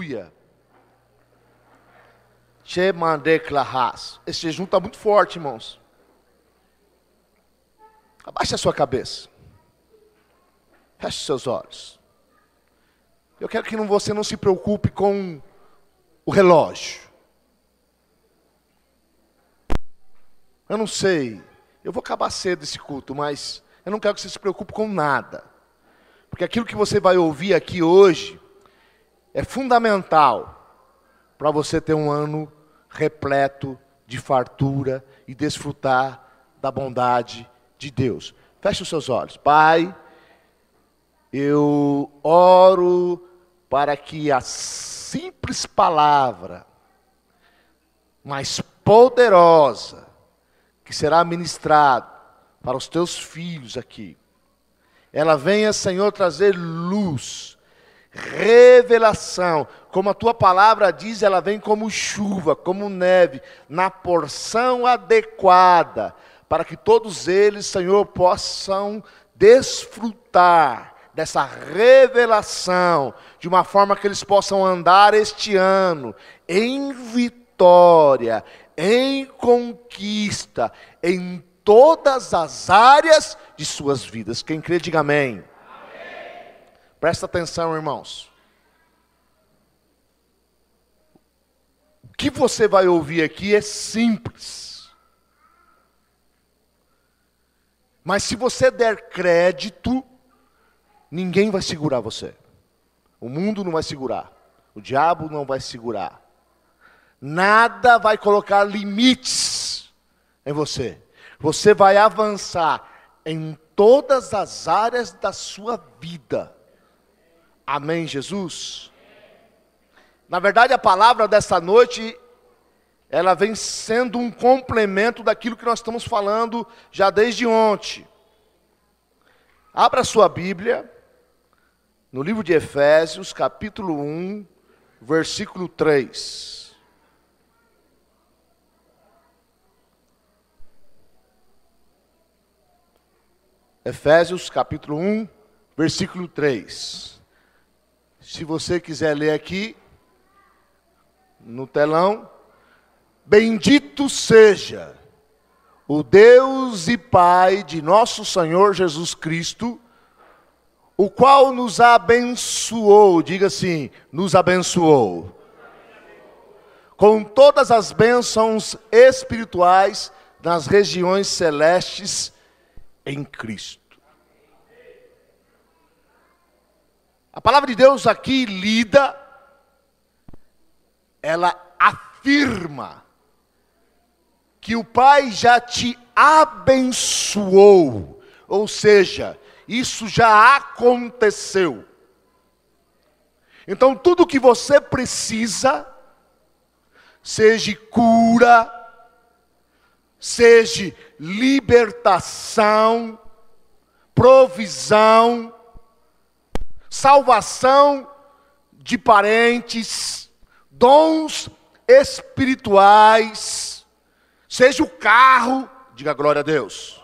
Aleluia. Esse jejum está muito forte, irmãos. Abaixe a sua cabeça. Feche os seus olhos. Eu quero que você não se preocupe com o relógio. Eu não sei. Eu vou acabar cedo esse culto, mas eu não quero que você se preocupe com nada. Porque aquilo que você vai ouvir aqui hoje é fundamental para você ter um ano repleto de fartura e desfrutar da bondade de Deus. Feche os seus olhos. Pai, eu oro para que a simples palavra, mas poderosa, que será ministrada para os teus filhos aqui, ela venha, Senhor, trazer luz, revelação, como a tua palavra diz, ela vem como chuva, como neve, na porção adequada, para que todos eles, Senhor, possam desfrutar dessa revelação, de uma forma que eles possam andar este ano em vitória, em conquista, em todas as áreas de suas vidas. Quem crê, diga amém. Amém. Presta atenção, irmãos. O que você vai ouvir aqui é simples. Mas se você der crédito, ninguém vai segurar você. O mundo não vai segurar. O diabo não vai segurar. Nada vai colocar limites em você. Você vai avançar em todas as áreas da sua vida. Amém, Jesus? Na verdade, a palavra dessa noite, ela vem sendo um complemento daquilo que nós estamos falando já desde ontem. Abra sua Bíblia, no livro de Efésios, capítulo 1, versículo 3. Efésios capítulo 1, versículo 3. Se você quiser ler aqui, no telão. Bendito seja o Deus e Pai de nosso Senhor Jesus Cristo, o qual nos abençoou, diga assim, nos abençoou, com todas as bênçãos espirituais nas regiões celestes, em Cristo. A palavra de Deus aqui lida, ela afirma que o Pai já te abençoou, ou seja, isso já aconteceu. Então tudo que você precisa, seja cura, seja libertação, provisão, salvação de parentes, dons espirituais, seja o carro, diga glória a Deus,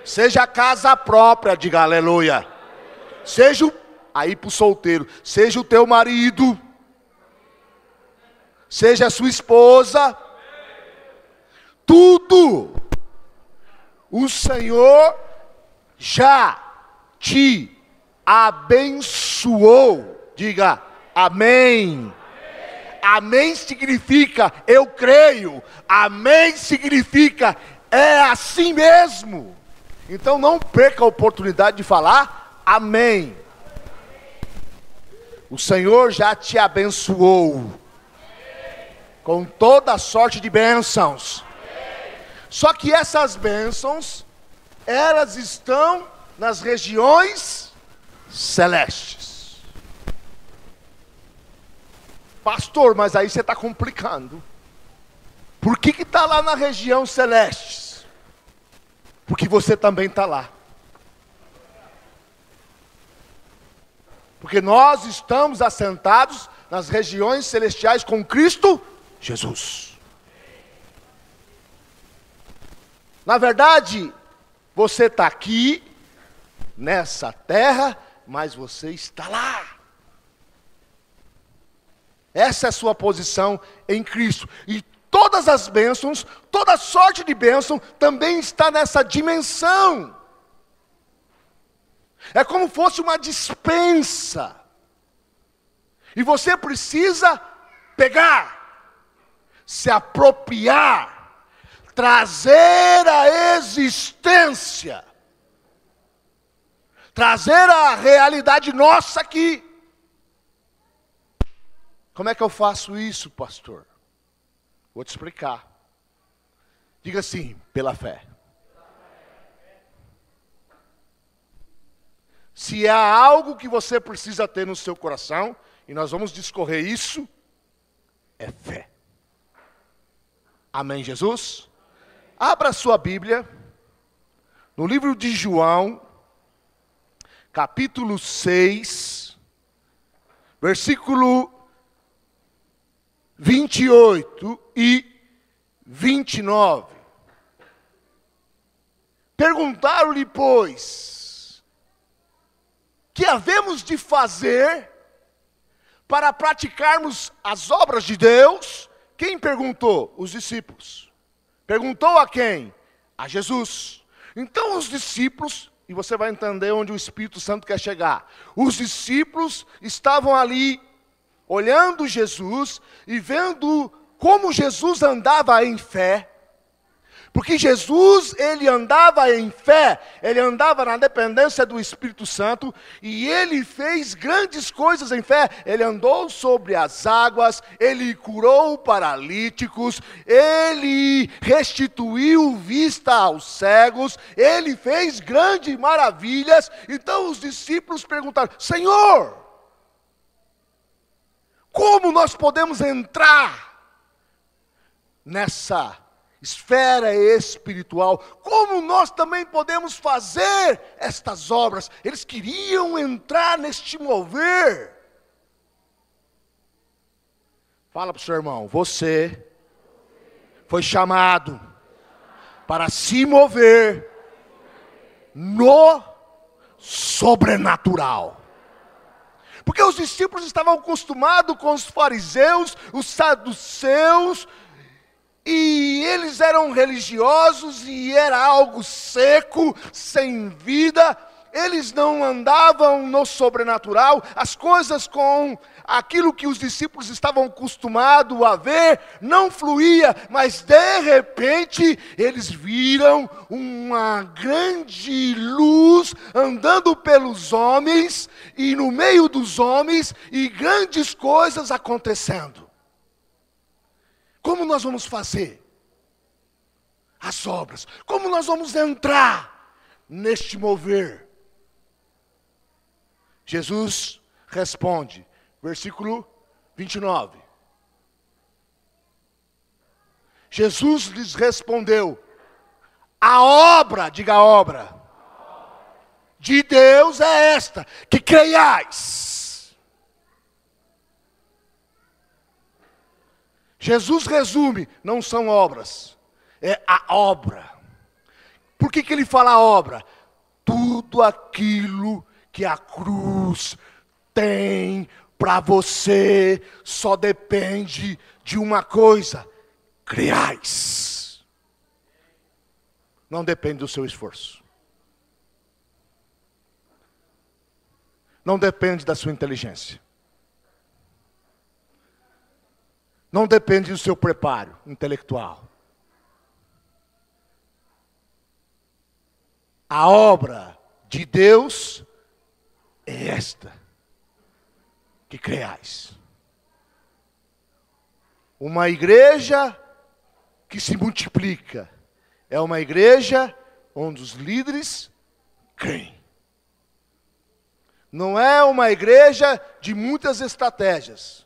seja a casa própria, diga aleluia, seja aí para o solteiro, seja o teu marido, seja a sua esposa, tudo o Senhor já te abençoou. Diga amém. Amém significa eu creio. Amém significa é assim mesmo. Então não perca a oportunidade de falar amém. O Senhor já te abençoou com toda a sorte de bênçãos. Só que essas bênçãos, elas estão nas regiões celestes. Pastor, mas aí você está complicando. Por que está lá na região celeste? Porque você também está lá. Porque nós estamos assentados nas regiões celestiais com Cristo Jesus. Na verdade, você está aqui, nessa terra, mas você está lá. Essa é a sua posição em Cristo. E todas as bênçãos, toda sorte de bênção também está nessa dimensão. É como fosse uma despensa. E você precisa pegar, se apropriar, trazer a existência, trazer a realidade nossa aqui. Como é que eu faço isso, pastor? Vou te explicar. Diga assim, pela fé. Se há algo que você precisa ter no seu coração, e nós vamos discorrer isso, é fé. Amém, Jesus? Abra a sua Bíblia, no livro de João, capítulo 6, versículo 28 e 29. Perguntaram-lhe, pois, que havemos de fazer para praticarmos as obras de Deus? Quem perguntou? Os discípulos. Perguntou a quem? A Jesus. Então os discípulos, e você vai entender onde o Espírito Santo quer chegar. Os discípulos estavam ali, olhando Jesus e vendo como Jesus andava em fé. Porque Jesus, ele andava em fé, ele andava na dependência do Espírito Santo, e ele fez grandes coisas em fé. Ele andou sobre as águas, ele curou paralíticos, ele restituiu vista aos cegos, ele fez grandes maravilhas. Então os discípulos perguntaram: Senhor, como nós podemos entrar nessa esfera espiritual? Como nós também podemos fazer estas obras? Eles queriam entrar neste mover. Fala para o seu irmão: você foi chamado para se mover no sobrenatural. Porque os discípulos estavam acostumados com os fariseus, os saduceus, e eles eram religiosos e era algo seco, sem vida. Eles não andavam no sobrenatural. As coisas com aquilo que os discípulos estavam acostumados a ver não fluía. Mas de repente eles viram uma grande luz andando pelos homens e no meio dos homens, e grandes coisas acontecendo. Como nós vamos fazer as obras? Como nós vamos entrar neste mover? Jesus responde, versículo 29. Jesus lhes respondeu: a obra, diga a obra, de Deus é esta, que creiais. Jesus resume, não são obras, é a obra. Por que ele fala a obra? Tudo aquilo que a cruz tem para você só depende de uma coisa: creiais. Não depende do seu esforço. Não depende da sua inteligência. Não depende do seu preparo intelectual. A obra de Deus é esta, que creiais. Uma igreja que se multiplica é uma igreja onde os líderes creem. Não é uma igreja de muitas estratégias.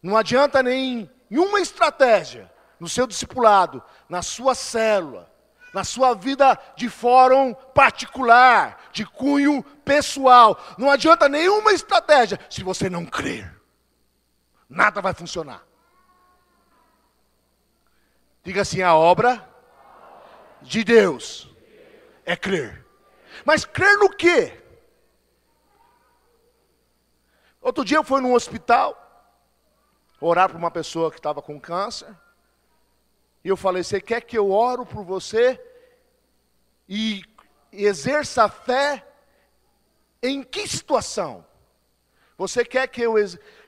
Não adianta nenhuma estratégia no seu discipulado, na sua célula, na sua vida de fórum particular, de cunho pessoal. Não adianta nenhuma estratégia se você não crer. Nada vai funcionar. Diga assim: a obra de Deus é crer. Mas crer no quê? Outro dia eu fui num hospital orar para uma pessoa que estava com câncer. E eu falei, você quer que eu oro por você e exerça a fé em que situação? Você quer que eu...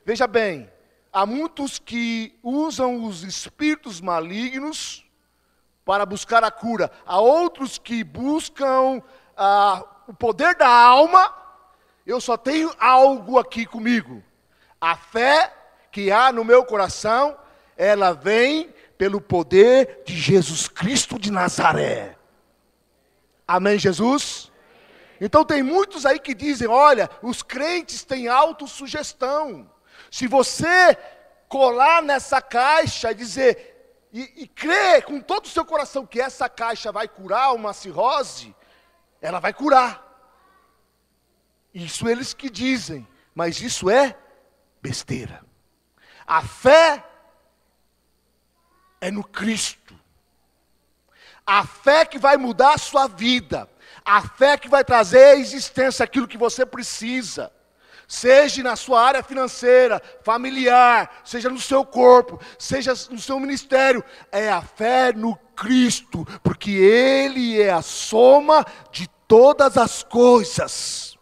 Veja bem, há muitos que usam os espíritos malignos para buscar a cura. Há outros que buscam o poder da alma. Eu só tenho algo aqui comigo. A fé que há no meu coração, ela vem pelo poder de Jesus Cristo de Nazaré. Amém, Jesus? Então tem muitos aí que dizem, olha, os crentes têm autossugestão. Se você colar nessa caixa e dizer, e crer com todo o seu coração que essa caixa vai curar uma cirrose, ela vai curar. Isso eles que dizem, mas isso é besteira. A fé é no Cristo. A fé que vai mudar a sua vida. A fé que vai trazer à existência aquilo que você precisa. Seja na sua área financeira, familiar, seja no seu corpo, seja no seu ministério. É a fé no Cristo, porque Ele é a soma de todas as coisas.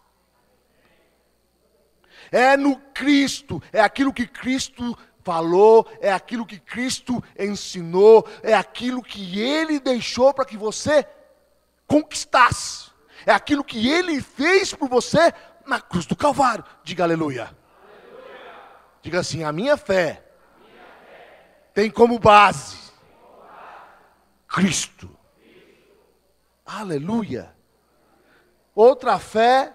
É no Cristo, é aquilo que Cristo falou, é aquilo que Cristo ensinou, é aquilo que Ele deixou para que você conquistasse. É aquilo que Ele fez por você na cruz do Calvário. Diga aleluia. Aleluia. Diga assim, a minha fé tem como base Cristo. Aleluia. Outra fé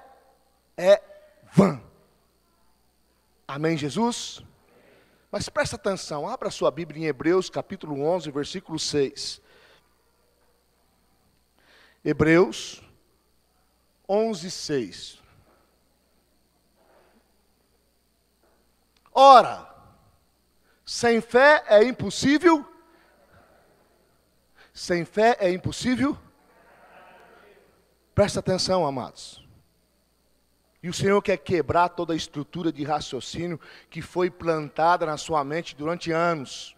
é vã. Amém, Jesus? Mas presta atenção, abra sua Bíblia em Hebreus capítulo 11, versículo 6. Hebreus 11, 6. Ora, sem fé é impossível. Sem fé é impossível. Presta atenção, amados. E o Senhor quer quebrar toda a estrutura de raciocínio que foi plantada na sua mente durante anos.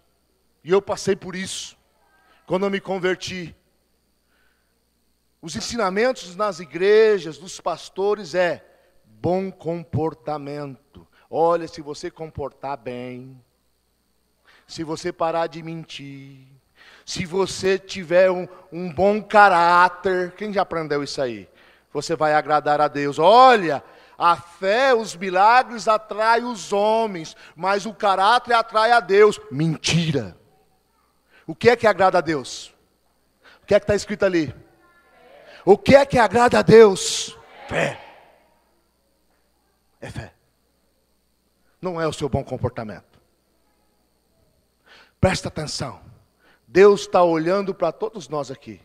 E eu passei por isso, quando eu me converti. Os ensinamentos nas igrejas, dos pastores é bom comportamento. Olha, se você comportar bem, se você parar de mentir, se você tiver um bom caráter, quem já aprendeu isso aí? Você vai agradar a Deus. Olha, a fé, os milagres atraem os homens, mas o caráter atrai a Deus. Mentira. O que é que agrada a Deus? O que é que está escrito ali? O que é que agrada a Deus? Fé. É fé. Não é o seu bom comportamento. Presta atenção. Deus está olhando para todos nós aqui.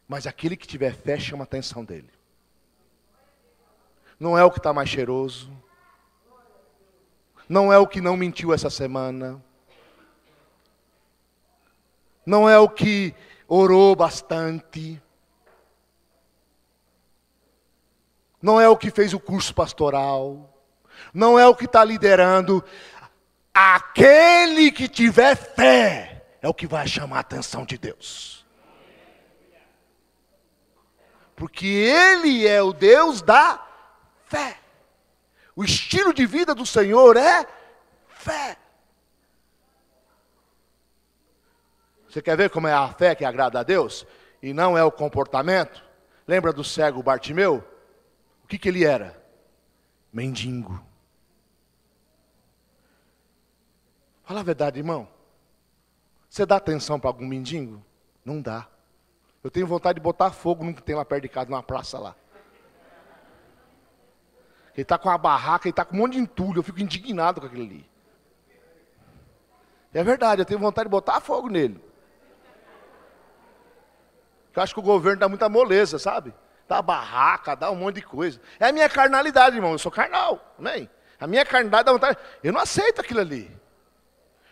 Mas aquele que tiver fé chama a atenção dele. Não é o que está mais cheiroso. Não é o que não mentiu essa semana. Não é o que orou bastante. Não é o que fez o curso pastoral. Não é o que está liderando. Aquele que tiver fé é o que vai chamar a atenção de Deus. Porque Ele é o Deus da fé. O estilo de vida do Senhor é fé. Você quer ver como é a fé que agrada a Deus? E não é o comportamento? Lembra do cego Bartimeu? O que ele era? Mendigo. Fala a verdade, irmão. Você dá atenção para algum mendigo? Não dá. Eu tenho vontade de botar fogo no que tem lá perto de casa, numa praça lá. Ele está com uma barraca, ele está com um monte de entulho, eu fico indignado com aquilo ali. É verdade, eu tenho vontade de botar fogo nele. Eu acho que o governo dá muita moleza, sabe? Dá barraca, dá um monte de coisa. É a minha carnalidade, irmão, eu sou carnal, amém? A minha carnalidade dá vontade, eu não aceito aquilo ali.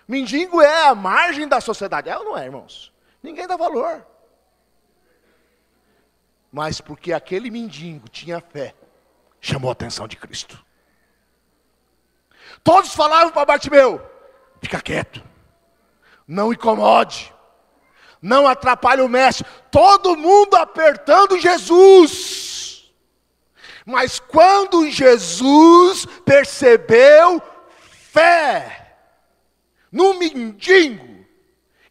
Mendigo é a margem da sociedade, é ou não é, irmãos? Ninguém dá valor. Mas porque aquele mendigo tinha fé, chamou a atenção de Cristo. Todos falavam para Bartimeu: fica quieto, não incomode, não atrapalhe o mestre. Todo mundo apertando Jesus. Mas quando Jesus percebeu fé no mendigo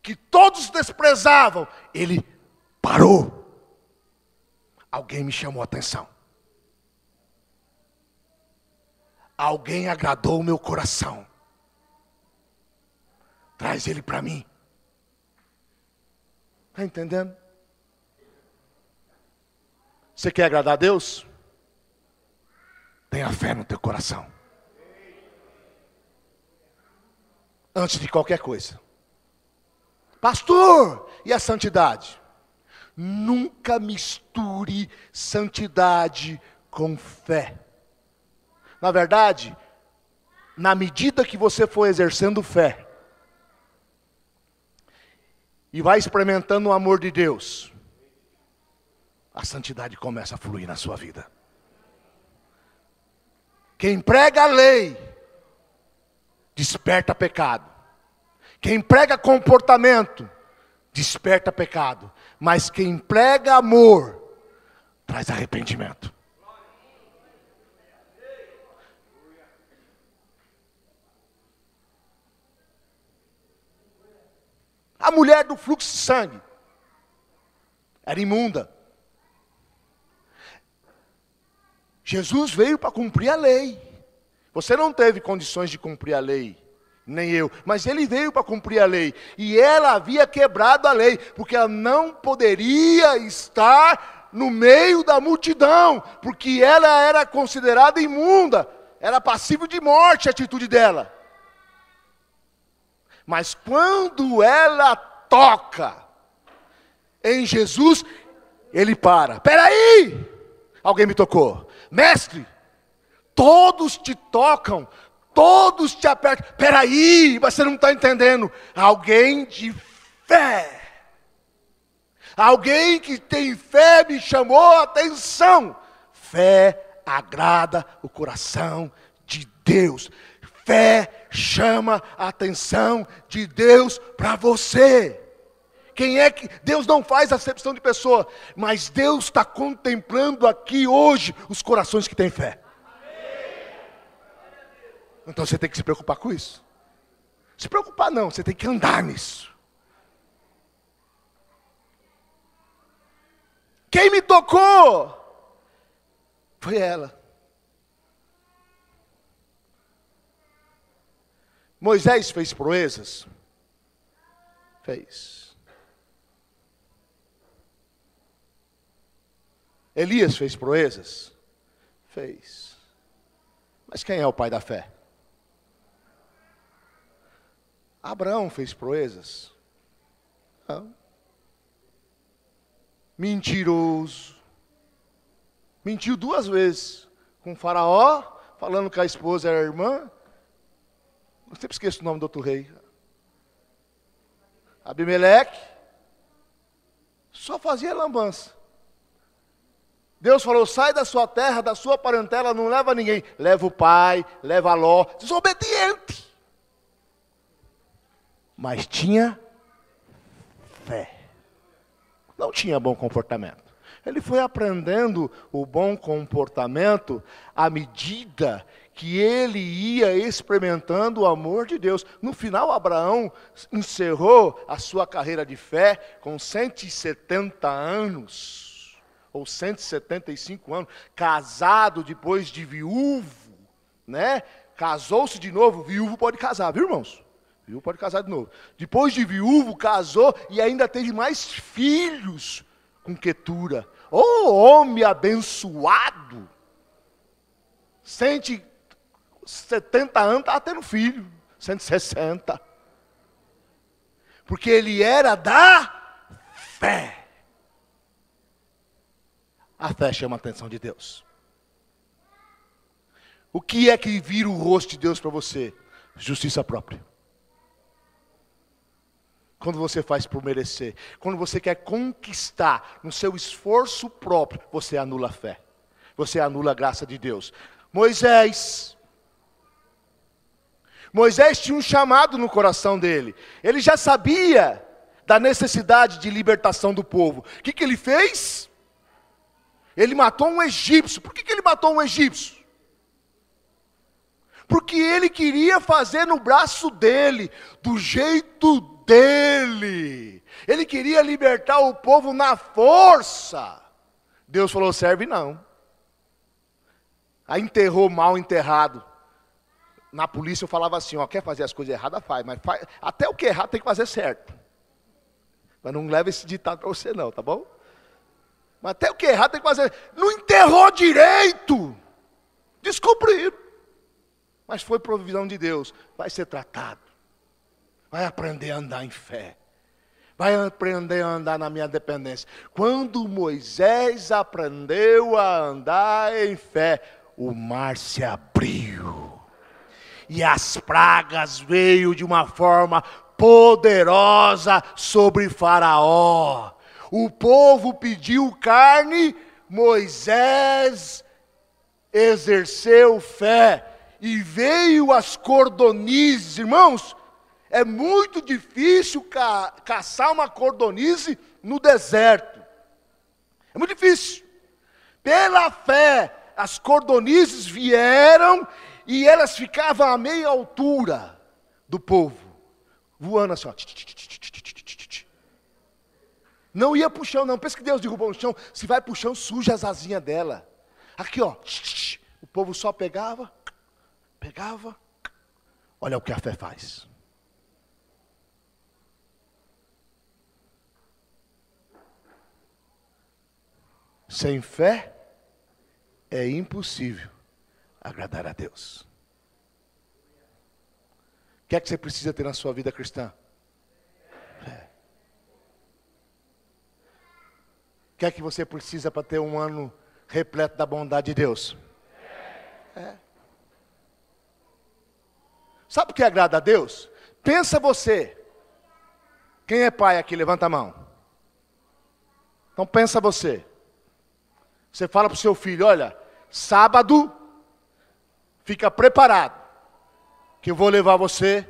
que todos desprezavam, ele parou. Alguém me chamou a atenção. Alguém agradou o meu coração. Traz ele para mim. Está entendendo? Você quer agradar a Deus? Tenha fé no teu coração. Antes de qualquer coisa. Pastor, e a santidade? Nunca misture santidade com fé. Na verdade, na medida que você for exercendo fé, e vai experimentando o amor de Deus, a santidade começa a fluir na sua vida. Quem prega a lei, desperta pecado. Quem prega comportamento, desperta pecado. Mas quem prega amor, traz arrependimento. A mulher do fluxo de sangue era imunda. Jesus veio para cumprir a lei. Você não teve condições de cumprir a lei, nem eu, mas ele veio para cumprir a lei. E ela havia quebrado a lei, porque ela não poderia estar no meio da multidão, porque ela era considerada imunda, era passível de morte a atitude dela. Mas quando ela toca em Jesus, ele para. Espera aí! Alguém me tocou. Mestre, todos te tocam, todos te apertam. Espera aí, você não está entendendo. Alguém de fé. Alguém que tem fé me chamou a atenção. Fé agrada o coração de Deus. Fé chama a atenção de Deus para você. Quem é que... Deus não faz acepção de pessoa, mas Deus está contemplando aqui hoje os corações que têm fé. Então você tem que se preocupar com isso. Se preocupar não, você tem que andar nisso. Quem me tocou? Foi ela. Moisés fez proezas? Fez. Elias fez proezas? Fez. Mas quem é o pai da fé? Abraão fez proezas? Não. Mentiroso. Mentiu 2 vezes com o faraó, falando que a esposa era a irmã. Eu sempre esqueço o nome do outro rei. Abimeleque. Só fazia lambança. Deus falou: sai da sua terra, da sua parentela, não leva ninguém. Leva o pai, leva Ló. Desobediente. Mas tinha fé. Não tinha bom comportamento. Ele foi aprendendo o bom comportamento à medida que ele ia experimentando o amor de Deus. No final, Abraão encerrou a sua carreira de fé com 170 anos, ou 175 anos, casado depois de viúvo, né? Casou-se de novo, viúvo pode casar, viu, irmãos? Viúvo pode casar de novo. Depois de viúvo, casou e ainda teve mais filhos com Quetura. Ô homem abençoado! 170 anos, estava tendo filho. 160. Porque ele era da fé. A fé chama a atenção de Deus. O que é que vira o rosto de Deus para você? Justiça própria. Quando você faz por merecer, quando você quer conquistar no seu esforço próprio, você anula a fé. Você anula a graça de Deus. Moisés Moisés tinha um chamado no coração dele. Ele já sabia da necessidade de libertação do povo. O que ele fez? Ele matou um egípcio. Por que ele matou um egípcio? Porque ele queria fazer no braço dele, do jeito dele. Ele queria libertar o povo na força. Deus falou, serve não. Aí enterrou mal enterrado. Na polícia eu falava assim, ó, quer fazer as coisas erradas, faz, mas faz, até o que é errado tem que fazer certo. Mas não leva esse ditado para você não, tá bom? Mas até o que é errado tem que fazer. Não enterrou direito. Descobriram. Mas foi provisão de Deus. Vai ser tratado. Vai aprender a andar em fé. Vai aprender a andar na minha dependência. Quando Moisés aprendeu a andar em fé, o mar se abriu. E as pragas veio de uma forma poderosa sobre Faraó. O povo pediu carne, Moisés exerceu fé. E veio as cordonizes, irmãos, é muito difícil caçar uma cordonize no deserto. É muito difícil. Pela fé, as cordonizes vieram e elas ficavam a meia altura do povo, voando assim, ó. Não ia para o chão, não. Pensa que Deus derrubou no chão. Se vai para o chão, suja as asinhas dela. Aqui, ó. O povo só pegava. Olha o que a fé faz. Sem fé é impossível agradar a Deus. O que é que você precisa ter na sua vida cristã? Fé. O que é que você precisa para ter um ano repleto da bondade de Deus? É. Sabe o que agrada a Deus? Pensa você. Quem é pai aqui? Levanta a mão. Então pensa você. Você fala para o seu filho, olha, sábado, fica preparado, que eu vou levar você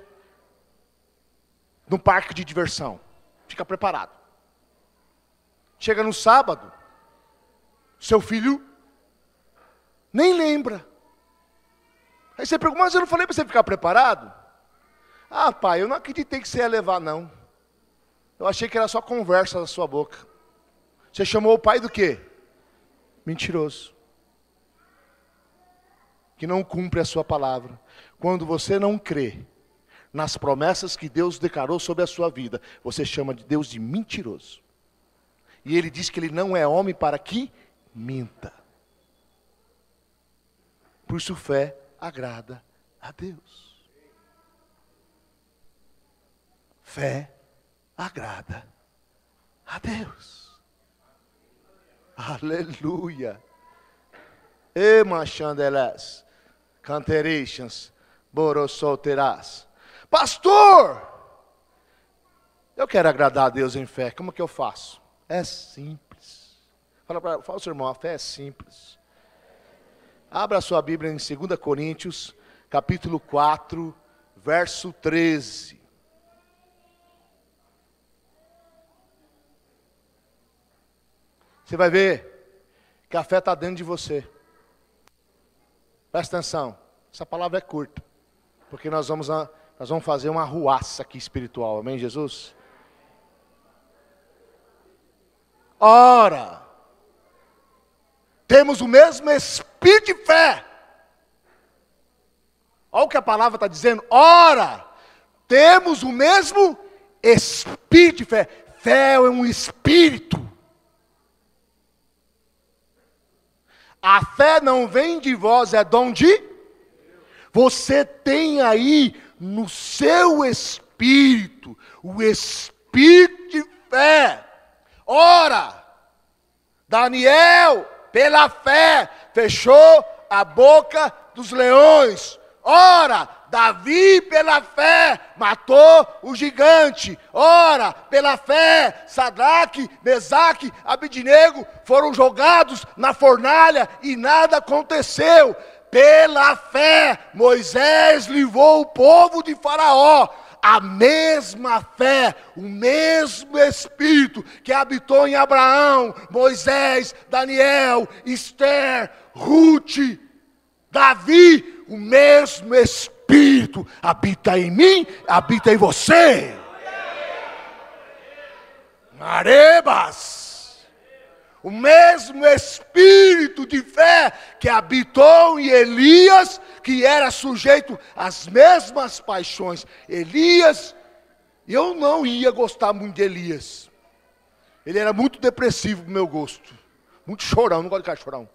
num parque de diversão. Fica preparado. Chega no sábado, seu filho nem lembra. Aí você pergunta, mas eu não falei para você ficar preparado? Ah, pai, eu não acreditei que você ia levar, não. Eu achei que era só conversa da sua boca. Você chamou o pai do quê? Mentiroso. Que não cumpre a sua palavra. Quando você não crê nas promessas que Deus declarou sobre a sua vida, você chama de Deus de mentiroso. E ele diz que ele não é homem para que minta. Por isso fé agrada a Deus. Fé agrada a Deus. Aleluia. Emachandelas, canterichas, borossolterás. Pastor, eu quero agradar a Deus em fé. Como que eu faço? É simples. Fala ao seu irmão, a fé é simples. Abra a sua Bíblia em 2 Coríntios, capítulo 4, verso 13. Você vai ver que a fé está dentro de você. Presta atenção, essa palavra é curta, porque nós vamos fazer uma arruaça aqui espiritual, amém, Jesus? Ora, temos o mesmo espírito de fé. Olha o que a palavra está dizendo. Ora, temos o mesmo espírito de fé. Fé é um espírito. A fé não vem de vós, é dom de... Você tem aí no seu espírito, o espírito de fé. Ora, Daniel, pela fé, fechou a boca dos leões. Ora, Davi, pela fé, matou o gigante. Ora, pela fé, Sadraque, Mesaque, Abidnego foram jogados na fornalha e nada aconteceu. Pela fé, Moisés livrou o povo de Faraó. A mesma fé, o mesmo Espírito que habitou em Abraão, Moisés, Daniel, Esther, Ruth, Davi, o mesmo Espírito habita em mim, habita em você. Marebas. O mesmo Espírito de fé que habitou em Elias, que era sujeito às mesmas paixões. Elias, eu não ia gostar muito de Elias. Ele era muito depressivo pro meu gosto. Muito chorão, não gosto de cara chorão.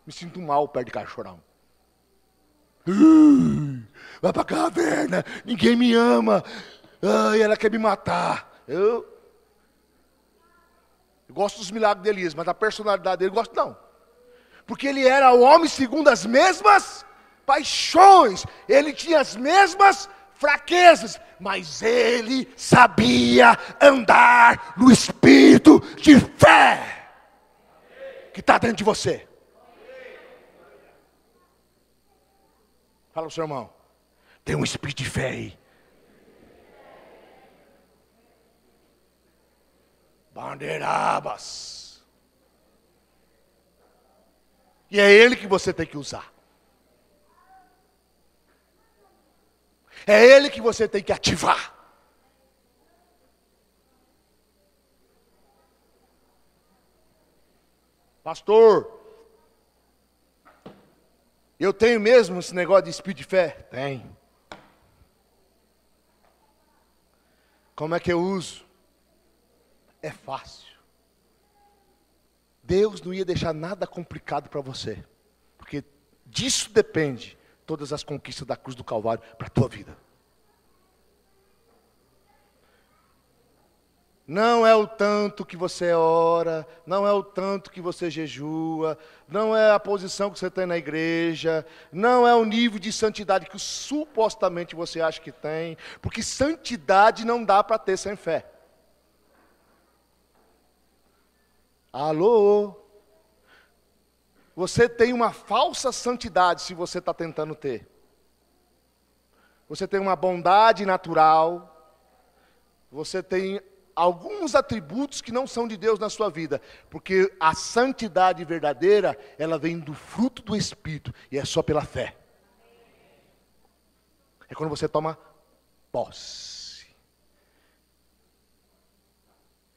Me sinto mal perto de cara chorão. Vai pra caverna, ninguém me ama. Ai, ela quer me matar. Eu gosto dos milagres de Elias, mas da personalidade dele eu gosto não. Porque ele era o homem segundo as mesmas paixões. Ele tinha as mesmas fraquezas. Mas ele sabia andar no espírito de fé que está dentro de você. Fala pro seu irmão. Tem um espírito de fé aí. Bandeirabas. E é ele que você tem que usar. É ele que você tem que ativar. Pastor, eu tenho mesmo esse negócio de espírito de fé? Tem. Como é que eu uso? É fácil. Deus não ia deixar nada complicado para você. Porque disso depende todas as conquistas da cruz do Calvário para a tua vida. Não é o tanto que você ora, não é o tanto que você jejua, não é a posição que você tem na igreja, não é o nível de santidade que supostamente você acha que tem, porque santidade não dá para ter sem fé. Alô? Você tem uma falsa santidade se você está tentando ter. Você tem uma bondade natural. Você tem alguns atributos que não são de Deus na sua vida. Porque a santidade verdadeira, ela vem do fruto do Espírito. E é só pela fé. É quando você toma posse.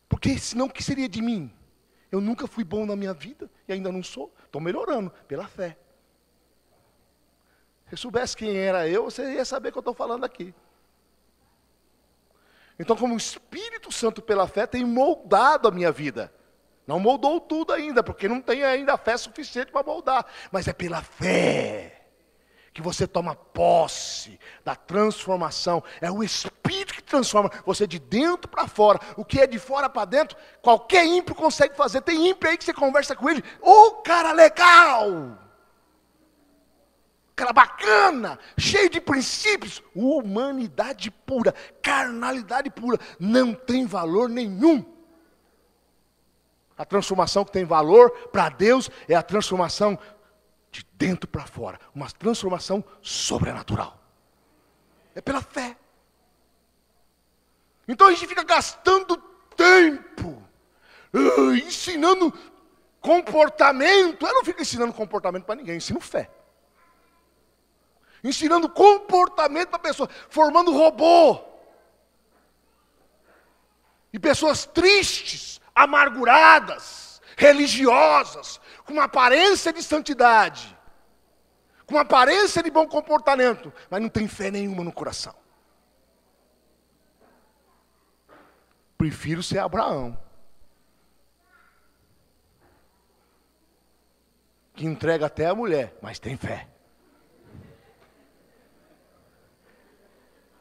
Porque senão o que seria de mim? Eu nunca fui bom na minha vida e ainda não sou. Estou melhorando pela fé. Se soubesse quem era eu, você ia saber o que eu estou falando aqui. Então, como o Espírito Santo pela fé tem moldado a minha vida. Não moldou tudo ainda, porque não tem ainda fé suficiente para moldar. Mas é pela fé que você toma posse da transformação. É o Espírito que transforma você de dentro para fora. O que é de fora para dentro, qualquer ímpio consegue fazer. Tem ímpio aí que você conversa com ele. Ô, cara legal! Cara bacana, cheio de princípios. Humanidade pura, carnalidade pura. Não tem valor nenhum. A transformação que tem valor para Deus é a transformação de dentro para fora, uma transformação sobrenatural. É pela fé. Então a gente fica gastando tempo, ensinando comportamento. Eu não fico ensinando comportamento para ninguém, eu ensino fé. Ensinando comportamento para pessoa, formando robô. E pessoas tristes, amarguradas, religiosas, com uma aparência de santidade, com uma aparência de bom comportamento, mas não tem fé nenhuma no coração. Prefiro ser Abraão, que entrega até a mulher, mas tem fé.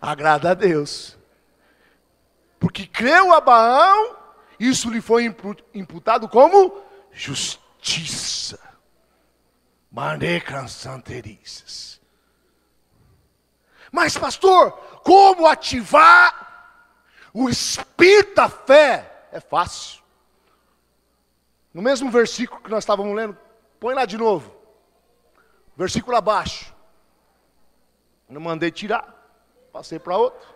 Agrada a Deus. Porque creu Abraão, isso lhe foi imputado como justiça. Manecransanterices. Mas pastor, como ativar o espírito da fé? É fácil. No mesmo versículo que nós estávamos lendo, põe lá de novo. Versículo abaixo. Não mandei tirar. Passei para outro.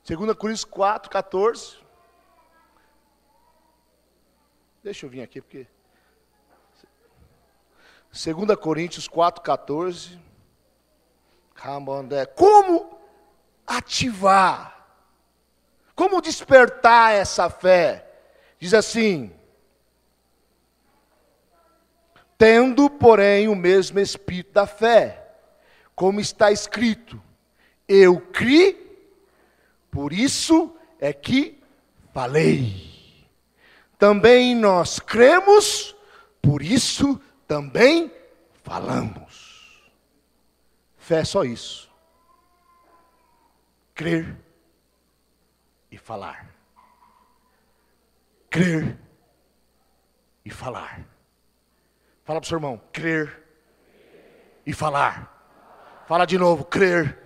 2 Coríntios 4, 14. Deixa eu vir aqui, porque... 2 Coríntios 4, 14. Como ativar? Como despertar essa fé? Diz assim: tendo, porém, o mesmo espírito da fé, como está escrito, eu criei, por isso é que falei. Também nós cremos, por isso também falamos. Fé é só isso. Crer e falar. Crer e falar. Fala para o seu irmão, crer e falar. Fala de novo, crer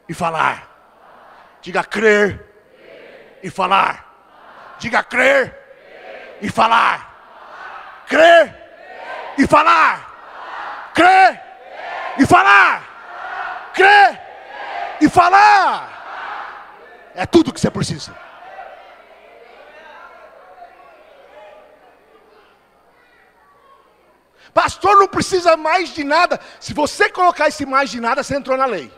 e falar. Diga crer e falar. Diga crer e falar. Crer e falar. Crer e falar. Crer e falar. É tudo que você precisa. Pastor, não precisa mais de nada. Se você colocar esse mais de nada, você entrou na lei.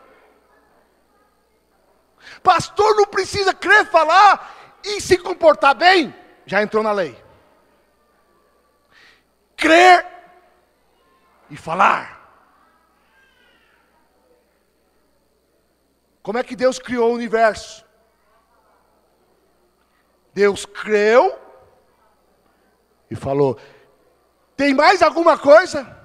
Pastor, não precisa crer, falar e se comportar bem, já entrou na lei. Crer e falar. Como é que Deus criou o universo? Deus creu e falou. Tem mais alguma coisa?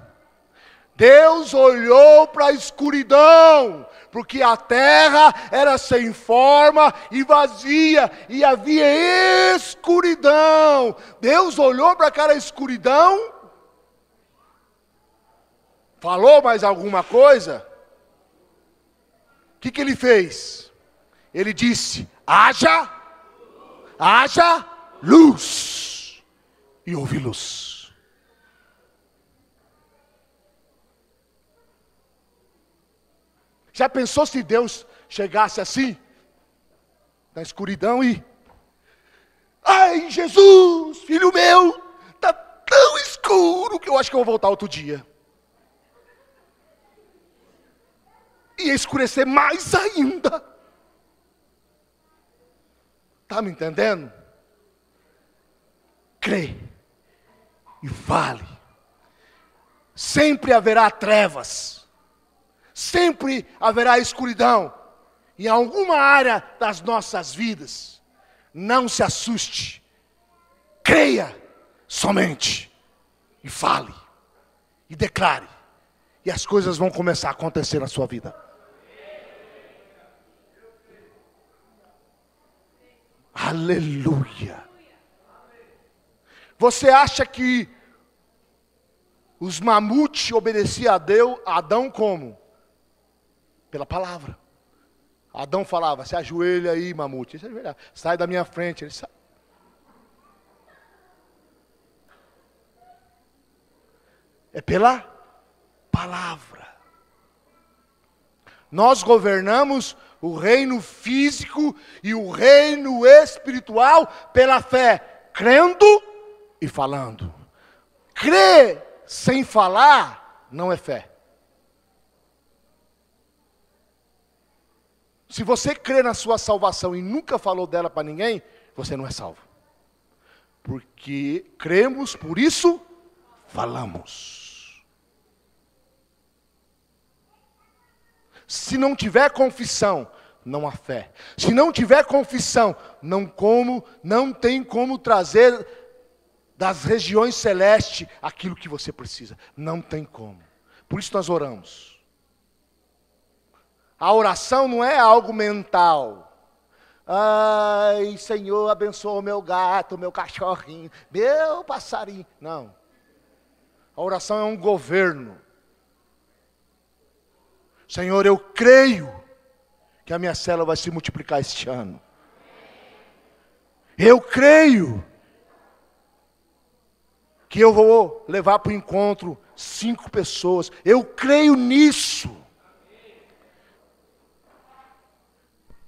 Deus olhou para a escuridão, porque a terra era sem forma e vazia, e havia escuridão. Deus olhou para aquela escuridão, falou mais alguma coisa? O que ele fez? Ele disse, haja luz, e houve luz. Já pensou se Deus chegasse assim, na escuridão e... Ai, Jesus, filho meu, está tão escuro que eu acho que eu vou voltar outro dia. Ia escurecer mais ainda. Está me entendendo? Crê e fale. Sempre haverá trevas. Sempre haverá escuridão em alguma área das nossas vidas. Não se assuste. Creia somente e fale e declare, e as coisas vão começar a acontecer na sua vida. Aleluia. Você acha que os mamutes obedeciam a Adão como? Pela palavra. Adão falava, se ajoelha aí, mamute. Se ajoelha, sai da minha frente. Ele sai. É pela palavra. Nós governamos o reino físico e o reino espiritual pela fé, crendo e falando. Crer sem falar não é fé. Se você crê na sua salvação e nunca falou dela para ninguém, você não é salvo. Porque cremos, por isso falamos. Se não tiver confissão, não há fé. Se não tiver confissão, não tem como trazer das regiões celestes aquilo que você precisa. Não tem como. Por isso nós oramos. A oração não é algo mental. Ai, Senhor, abençoa o meu gato, o meu cachorrinho, meu passarinho. Não. A oração é um governo. Senhor, eu creio que a minha célula vai se multiplicar este ano. Eu creio que eu vou levar para o encontro 5 pessoas. Eu creio nisso.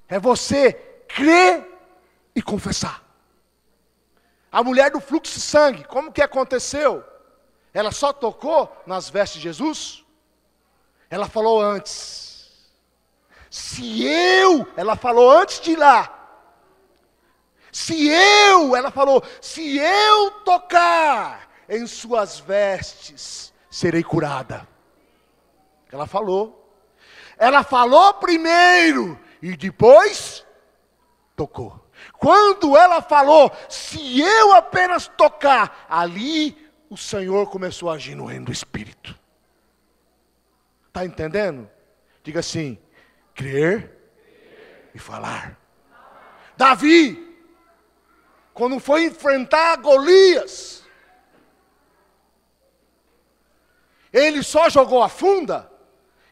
É você crer e confessar. A mulher do fluxo de sangue, como que aconteceu? Ela só tocou nas vestes de Jesus? Ela falou antes. Ela falou antes de ir lá. Ela falou, se eu tocar em suas vestes, serei curada. Ela falou. Ela falou primeiro e depois tocou. Quando ela falou, se eu apenas tocar, ali o Senhor começou a agir no reino do Espírito. Está entendendo? Diga assim, crer e falar. Davi, quando foi enfrentar Golias, ele só jogou a funda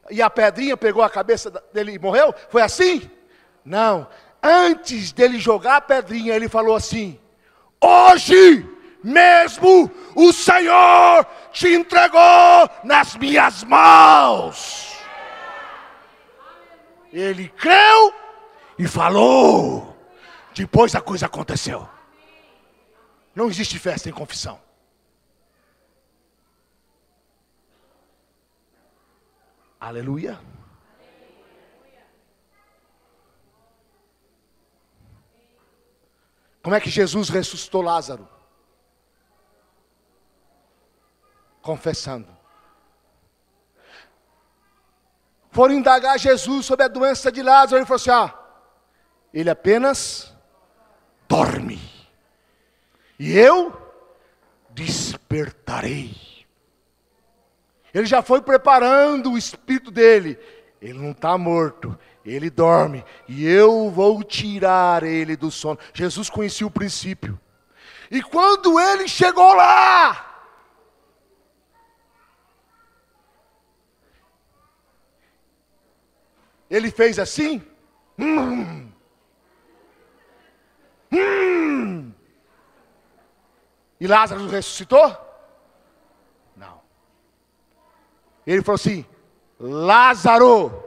e a pedrinha pegou a cabeça dele e morreu? Foi assim? Não. Antes dele jogar a pedrinha, ele falou assim: hoje mesmo o Senhor te entregou nas minhas mãos. Ele creu e falou. Depois a coisa aconteceu. Não existe fé sem confissão. Aleluia. Como é que Jesus ressuscitou Lázaro? Confessando. Foram indagar Jesus sobre a doença de Lázaro. Ele falou assim: ele apenas dorme. E eu despertarei. Ele já foi preparando o espírito dele. Ele não está morto, ele dorme. E eu vou tirar ele do sono. Jesus conhecia o princípio. E quando ele chegou lá, ele fez assim. E Lázaro ressuscitou? Não. Ele falou assim: Lázaro,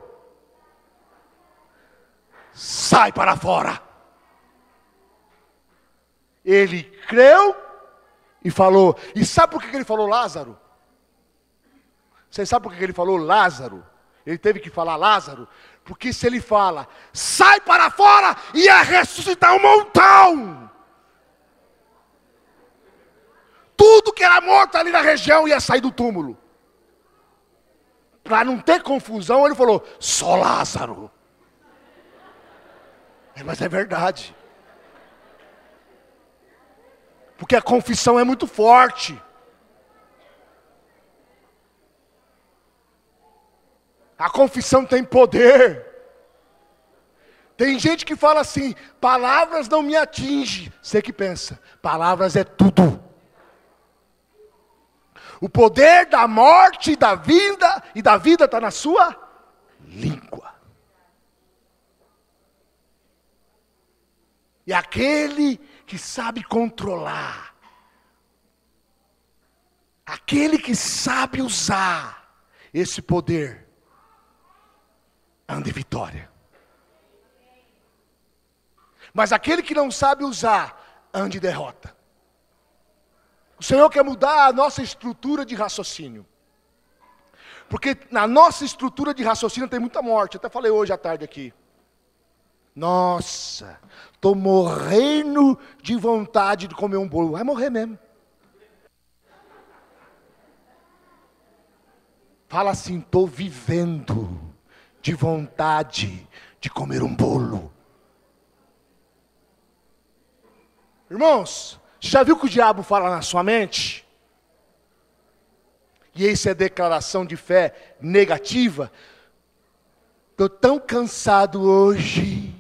sai para fora. Ele creu e falou. E sabe por que ele falou Lázaro? Você sabe por que ele falou Lázaro? Ele teve que falar Lázaro, porque se ele fala, sai para fora, ia ressuscitar um montão. Tudo que era morto ali na região ia sair do túmulo. Para não ter confusão, ele falou, só Lázaro. Mas é verdade. Porque a confissão é muito forte. A confissão tem poder. Tem gente que fala assim, palavras não me atingem. Você que pensa, palavras é tudo. O poder da morte e da vida está na sua língua. E aquele que sabe controlar, aquele que sabe usar esse poder, anda em vitória. Mas aquele que não sabe usar, anda em derrota. O Senhor quer mudar a nossa estrutura de raciocínio. Porque na nossa estrutura de raciocínio tem muita morte. Até falei hoje à tarde aqui. Nossa, estou morrendo de vontade de comer um bolo. Vai morrer mesmo. Fala assim, estou vivendo de vontade de comer um bolo. Irmãos, já viu que o diabo fala na sua mente? E isso é declaração de fé negativa. Estou tão cansado hoje.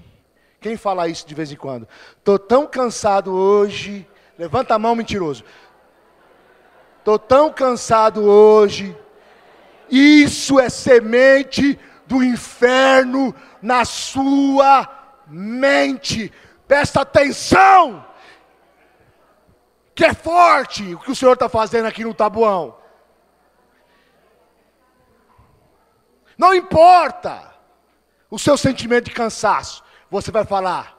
Quem fala isso de vez em quando? Estou tão cansado hoje. Levanta a mão, mentiroso. Estou tão cansado hoje. Isso é semente do inferno na sua mente. Presta atenção. que é forte o que o Senhor está fazendo aqui no Taboão. Não importa o seu sentimento de cansaço, você vai falar: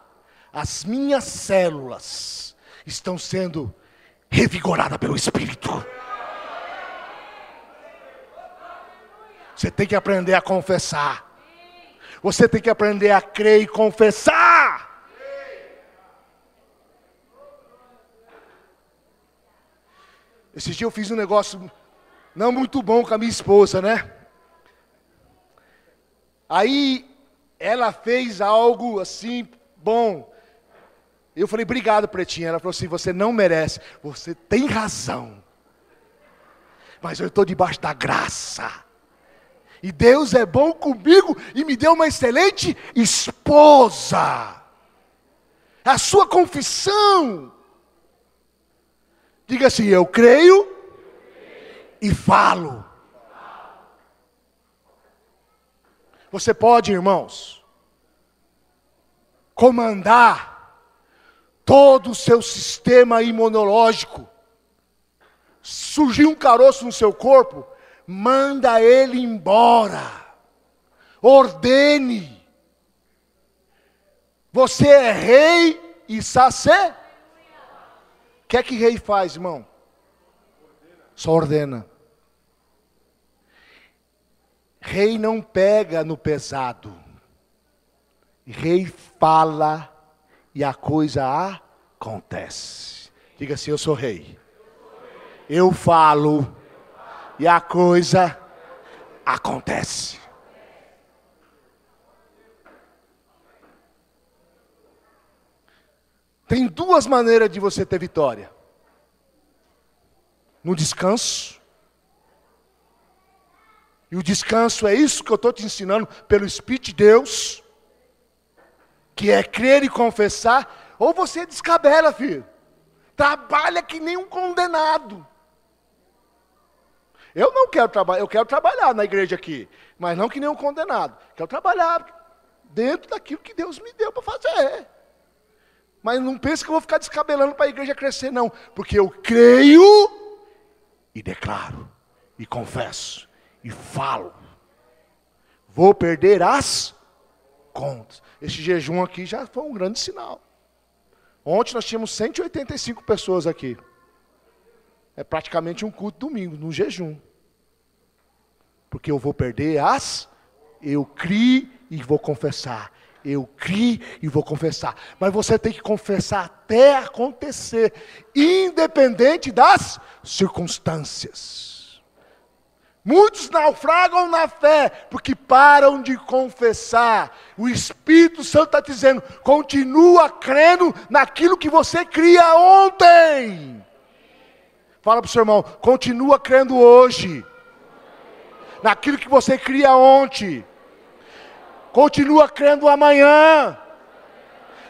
as minhas células estão sendo revigoradas pelo Espírito. Você tem que aprender a confessar. Você tem que aprender a crer e confessar. Esse dia eu fiz um negócio não muito bom com a minha esposa, né? Aí ela fez algo assim, bom. Eu falei: obrigado, pretinha. Ela falou assim: você não merece. Você tem razão. Mas eu estou debaixo da graça. E Deus é bom comigo e me deu uma excelente esposa. A sua confissão. Diga assim: eu creio e falo. Você pode, irmãos, comandar todo o seu sistema imunológico. Surgir um caroço no seu corpo, manda ele embora. Ordene. Você é rei e sacê. O que é que rei faz, irmão? Só ordena. Rei não pega no pesado. Rei fala e a coisa acontece. Diga assim: eu sou rei. Eu falo e a coisa acontece. Tem duas maneiras de você ter vitória: no descanso. E o descanso é isso que eu estou te ensinando pelo Espírito de Deus, que é crer e confessar. Ou você descabela, filho. Trabalha que nem um condenado. Eu não quero trabalhar, eu quero trabalhar na igreja aqui, mas não que nem um condenado. Quero trabalhar dentro daquilo que Deus me deu para fazer. Mas não pense que eu vou ficar descabelando para a igreja crescer, não. Porque eu creio e declaro, e confesso, e falo. Vou perder as contas. Esse jejum aqui já foi um grande sinal. Ontem nós tínhamos 185 pessoas aqui. É praticamente um culto domingo, num jejum. Porque eu vou perder eu criei e vou confessar. Eu criei e vou confessar. Mas você tem que confessar até acontecer, independente das circunstâncias. Muitos naufragam na fé, porque param de confessar. O Espírito Santo está dizendo: continua crendo naquilo que você cria ontem. Fala para o seu irmão: continua crendo hoje, naquilo que você cria ontem. Continua crendo amanhã,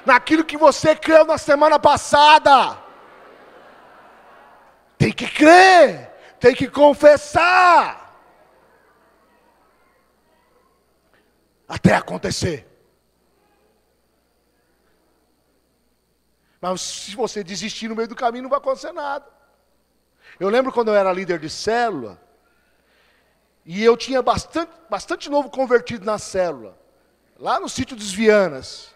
naquilo que você creu na semana passada. Tem que crer, tem que confessar, até acontecer. Mas se você desistir no meio do caminho, não vai acontecer nada. Eu lembro quando eu era líder de célula, e eu tinha bastante novo convertido na célula, lá no sítio dos Vianas.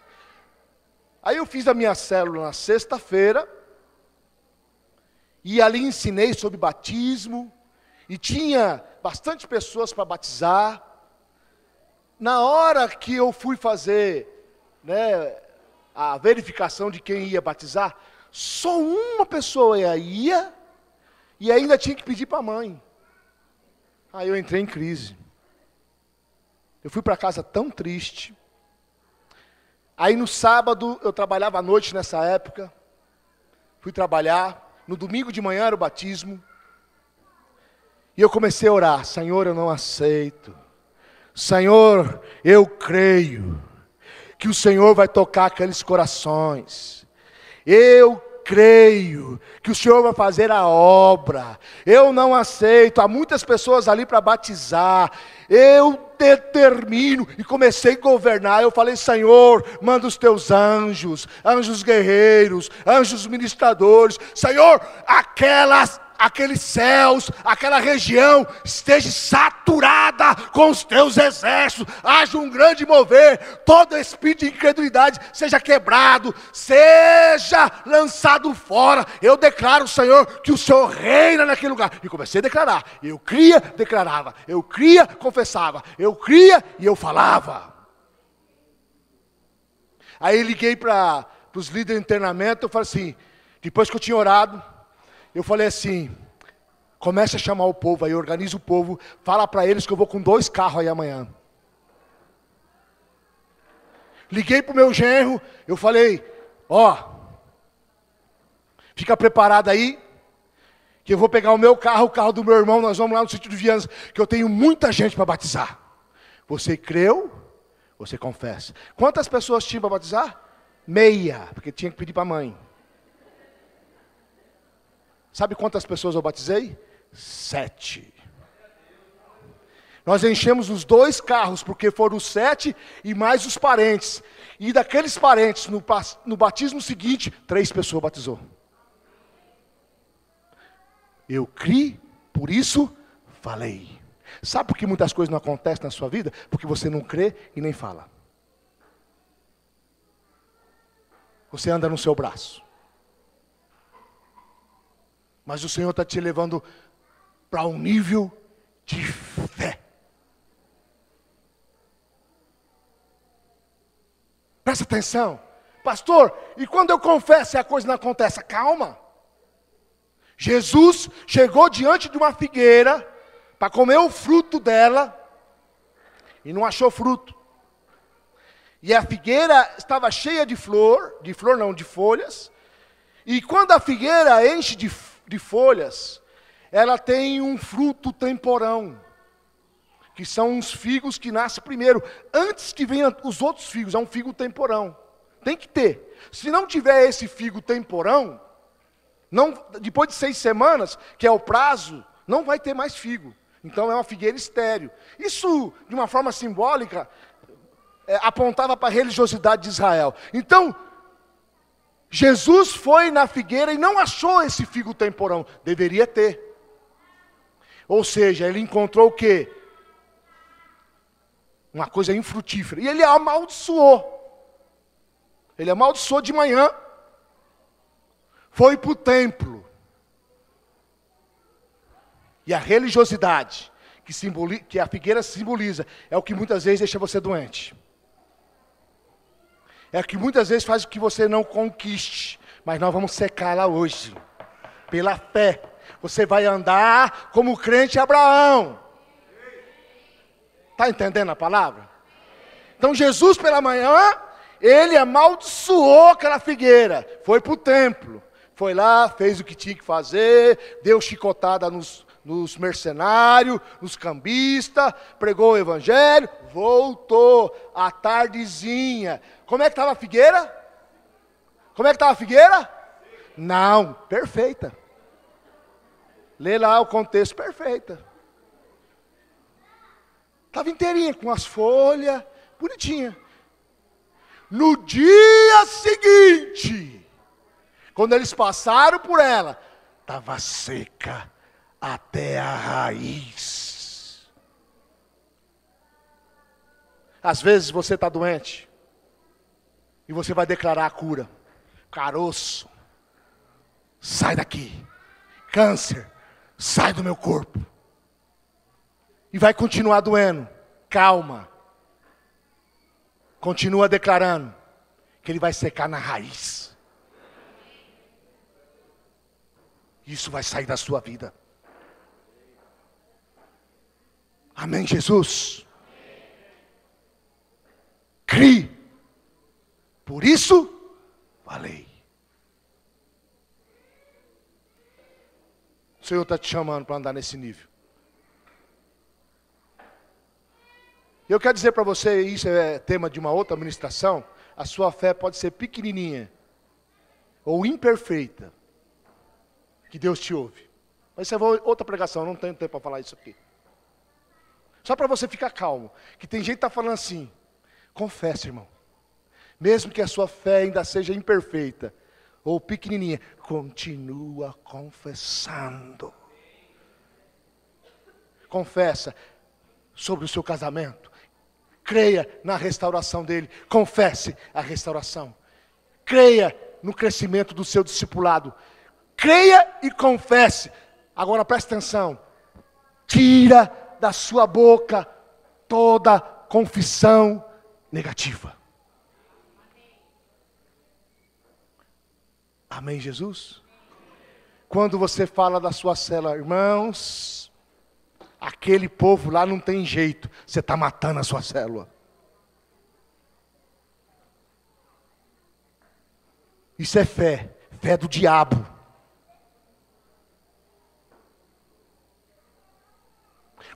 Aí eu fiz a minha célula na sexta-feira, e ali ensinei sobre batismo, e tinha bastante pessoas para batizar. Na hora que eu fui fazer, a verificação de quem ia batizar, só uma pessoa ia, e ainda tinha que pedir para a mãe. Aí eu entrei em crise. Eu fui para casa tão triste. Aí no sábado, eu trabalhava à noite nessa época. Fui trabalhar. No domingo de manhã era o batismo. E eu comecei a orar: Senhor, eu não aceito. Senhor, eu creio que o Senhor vai tocar aqueles corações. Eu creio que o Senhor vai fazer a obra. Eu não aceito, há muitas pessoas ali para batizar. Eu determino e comecei a governar. Eu falei, Senhor, manda os teus anjos, anjos guerreiros, anjos ministradores. Senhor, aqueles céus, aquela região esteja saturada com os teus exércitos, haja um grande mover, todo espírito de incredulidade seja quebrado, seja lançado fora. Eu declaro, Senhor, que o Senhor reina naquele lugar. E comecei a declarar, eu cria, declarava, eu cria, confessava, eu cria e eu falava. Aí liguei para os líderes de treinamento, eu falei assim, depois que eu tinha orado, eu falei assim, comece a chamar o povo aí, organiza o povo, fala para eles que eu vou com 2 carros aí amanhã. Liguei para o meu genro, eu falei, fica preparado aí, que eu vou pegar o meu carro, o carro do meu irmão, nós vamos lá no sítio de Vianas, que eu tenho muita gente para batizar. Você creu, você confessa. Quantas pessoas tinha para batizar? Meia, porque tinha que pedir para a mãe. Sabe quantas pessoas eu batizei? 7. Nós enchemos os 2 carros, porque foram os 7 e mais os parentes. E daqueles parentes, no batismo seguinte, 3 pessoas batizou. Eu criei, por isso falei. Sabe por que muitas coisas não acontecem na sua vida? Porque você não crê e nem fala. Você anda no seu braço. Mas o Senhor está te levando para um nível de fé. Presta atenção. Pastor, e quando eu confesso e a coisa não acontece? Calma. Jesus chegou diante de uma figueira para comer o fruto dela e não achou fruto. E a figueira estava cheia de folhas. E quando a figueira enche de folhas, ela tem um fruto temporão, que são uns figos que nascem primeiro, antes que venham os outros figos, é um figo temporão, tem que ter. Se não tiver esse figo temporão, depois de 6 semanas, que é o prazo, não vai ter mais figo, então é uma figueira estéril. Isso, de uma forma simbólica, apontava para a religiosidade de Israel. Então, Jesus foi na figueira e não achou esse figo temporão. Deveria ter. Ou seja, ele encontrou o quê? Uma coisa infrutífera. E ele amaldiçoou. Ele amaldiçoou de manhã. Foi para o templo. E a religiosidade, que a figueira simboliza, é o que muitas vezes deixa você doente. É o que muitas vezes faz com que você não conquiste. Mas nós vamos secá-la hoje. Pela fé. Você vai andar como o crente Abraão. Está entendendo a palavra? Então Jesus pela manhã, ele amaldiçoou aquela figueira. Foi para o templo. Foi lá, fez o que tinha que fazer. Deu chicotada nos mercenários, nos cambistas. Pregou o evangelho. Voltou à tardezinha. Como é que estava a figueira? Como é que estava a figueira? Não, perfeita. Lê lá o contexto, perfeita. Estava inteirinha, com as folhas, bonitinha. No dia seguinte, quando eles passaram por ela, estava seca até a raiz. Às vezes você está doente. E você vai declarar a cura. Caroço, sai daqui. Câncer, sai do meu corpo. E vai continuar doendo. Calma. Continua declarando que ele vai secar na raiz. Isso vai sair da sua vida. Amém, Jesus? Crie. Por isso, falei. O Senhor está te chamando para andar nesse nível. Eu quero dizer para você, isso é tema de uma outra ministração, a sua fé pode ser pequenininha, ou imperfeita, que Deus te ouve. Mas isso é outra pregação, não tenho tempo para falar isso aqui. Só para você ficar calmo, que tem gente que está falando assim, confessa, irmão. Mesmo que a sua fé ainda seja imperfeita, ou pequenininha, continua confessando. Confessa sobre o seu casamento. Creia na restauração dele. Confesse a restauração. Creia no crescimento do seu discipulado. Creia e confesse. Agora preste atenção. Tira da sua boca toda confissão negativa. Amém, Jesus? Quando você fala da sua célula, irmãos, aquele povo lá não tem jeito, você está matando a sua célula. Isso é fé, fé do diabo.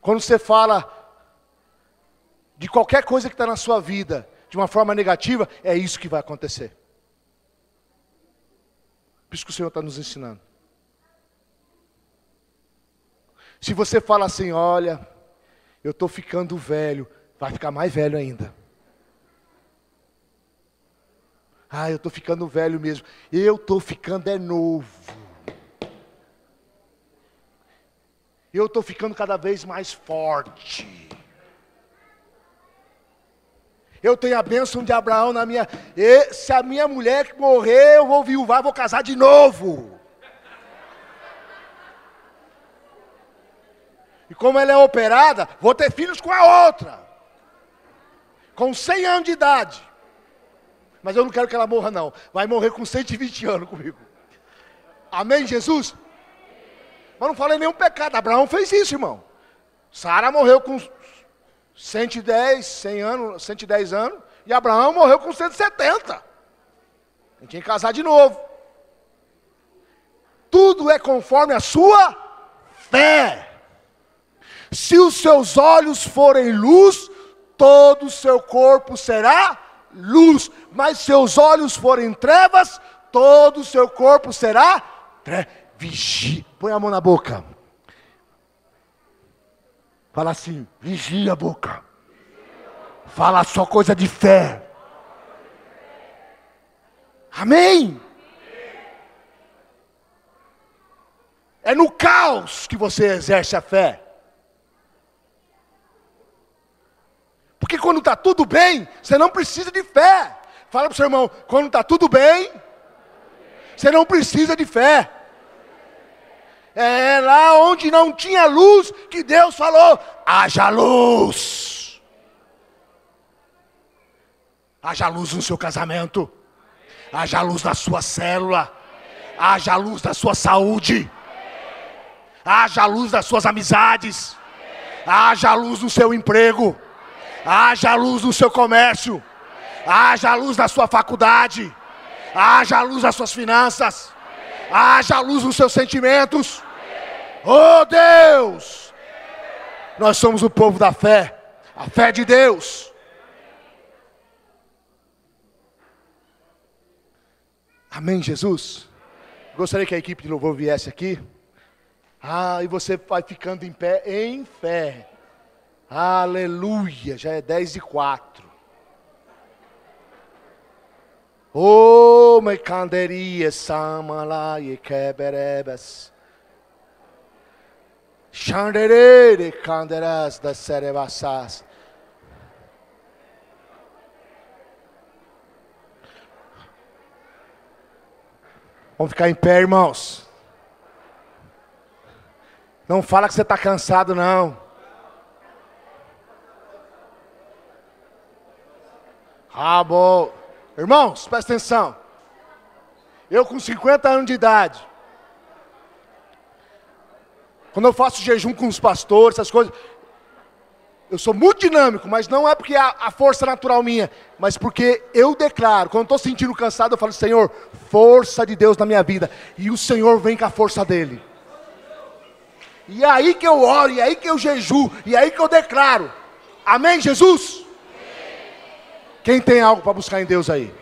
Quando você fala de qualquer coisa que está na sua vida, de uma forma negativa, é isso que vai acontecer. Por isso que o Senhor está nos ensinando. Se você fala assim, olha, eu estou ficando velho, vai ficar mais velho ainda. Ah, eu estou ficando velho mesmo. Eu estou ficando novo. Eu estou ficando cada vez mais forte. Eu tenho a bênção de Abraão na minha... E se a minha mulher morrer, eu vou viuvar, vou casar de novo. E como ela é operada, vou ter filhos com a outra. Com 100 anos de idade. Mas eu não quero que ela morra não. Vai morrer com 120 anos comigo. Amém, Jesus? Mas não falei nenhum pecado. Abraão fez isso, irmão. Sara morreu com 110 anos. E Abraão morreu com 170. A gente tinha que casar de novo. Tudo é conforme a sua fé. Se os seus olhos forem luz, todo o seu corpo será luz. Mas se seus olhos forem trevas, todo o seu corpo será trevas. Vigia. Põe a mão na boca. Fala assim, vigia a boca. Fala só coisa de fé. Amém? É no caos que você exerce a fé. Porque quando está tudo bem, você não precisa de fé. Fala para o seu irmão, quando está tudo bem, você não precisa de fé. É lá onde não tinha luz que Deus falou, haja luz. Haja luz no seu casamento. Haja luz na sua célula. Haja luz na sua saúde. Haja luz nas suas amizades. Haja luz no seu emprego. Haja luz no seu comércio. Haja luz na sua faculdade. Haja luz nas suas finanças. Haja luz nos seus sentimentos. Oh Deus! Nós somos o povo da fé. A fé de Deus. Amém, Jesus? Gostaria que a equipe de louvor viesse aqui. E você vai ficando em pé em fé. Aleluia, já é 10:04. Oh, me canderia samala e queberebas. Xanderere canderas das cerebassas. Vamos ficar em pé, irmãos. Não fala que você está cansado, não. Bom. Irmãos, presta atenção. Eu com 50 anos de idade, quando eu faço jejum com os pastores, essas coisas, eu sou muito dinâmico, mas não é porque a força natural minha, mas porque eu declaro, quando eu estou sentindo cansado, eu falo, Senhor, força de Deus na minha vida, e o Senhor vem com a força dele. E é aí que eu oro, e é aí que eu jejuo, e é aí que eu declaro. Amém, Jesus? Quem tem algo para buscar em Deus aí?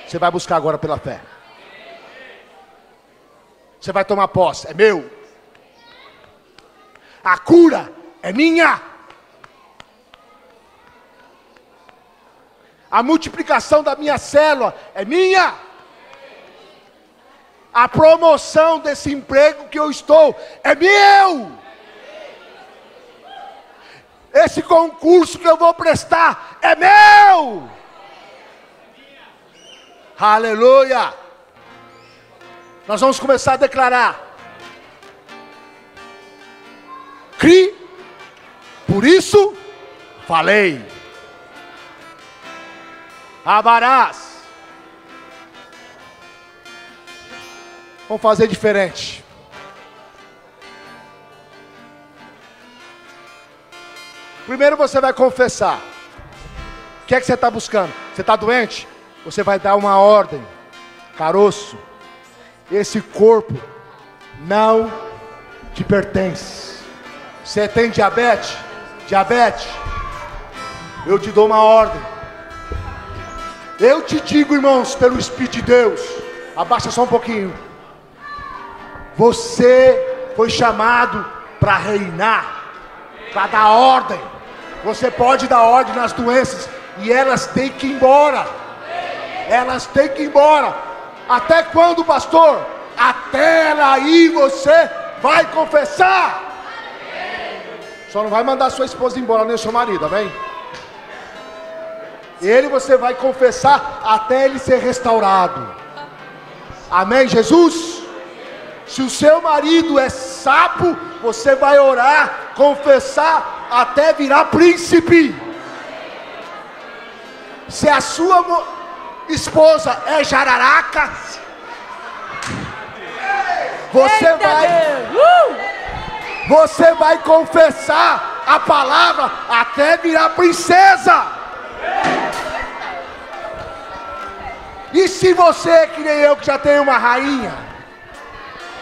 Você vai buscar agora pela fé. Você vai tomar posse, é meu. A cura é minha. A multiplicação da minha célula é minha. A promoção desse emprego que eu estou é meu. Esse concurso que eu vou prestar é meu. Aleluia. Nós vamos começar a declarar. Crie, por isso falei. Abarás. Vamos fazer diferente. Primeiro você vai confessar. O que é que você está buscando? Você está doente? Você vai dar uma ordem. Caroço, esse corpo não te pertence. Você tem diabetes? Diabetes? Eu te dou uma ordem. Eu te digo, irmãos, pelo Espírito de Deus. Abaixa só um pouquinho. Você foi chamado para reinar, para dar ordem. Você pode dar ordem nas doenças e elas têm que ir embora. Elas têm que ir embora. Até quando, pastor? Até ela ir você vai confessar. Só não vai mandar sua esposa embora, nem o seu marido, amém? Ele você vai confessar até ele ser restaurado. Amém, Jesus? Se o seu marido é sapo, você vai orar, confessar até virar príncipe. Se a sua esposa é jararaca, você vai confessar a palavra até virar princesa. E se você é que nem eu, que já tem uma rainha,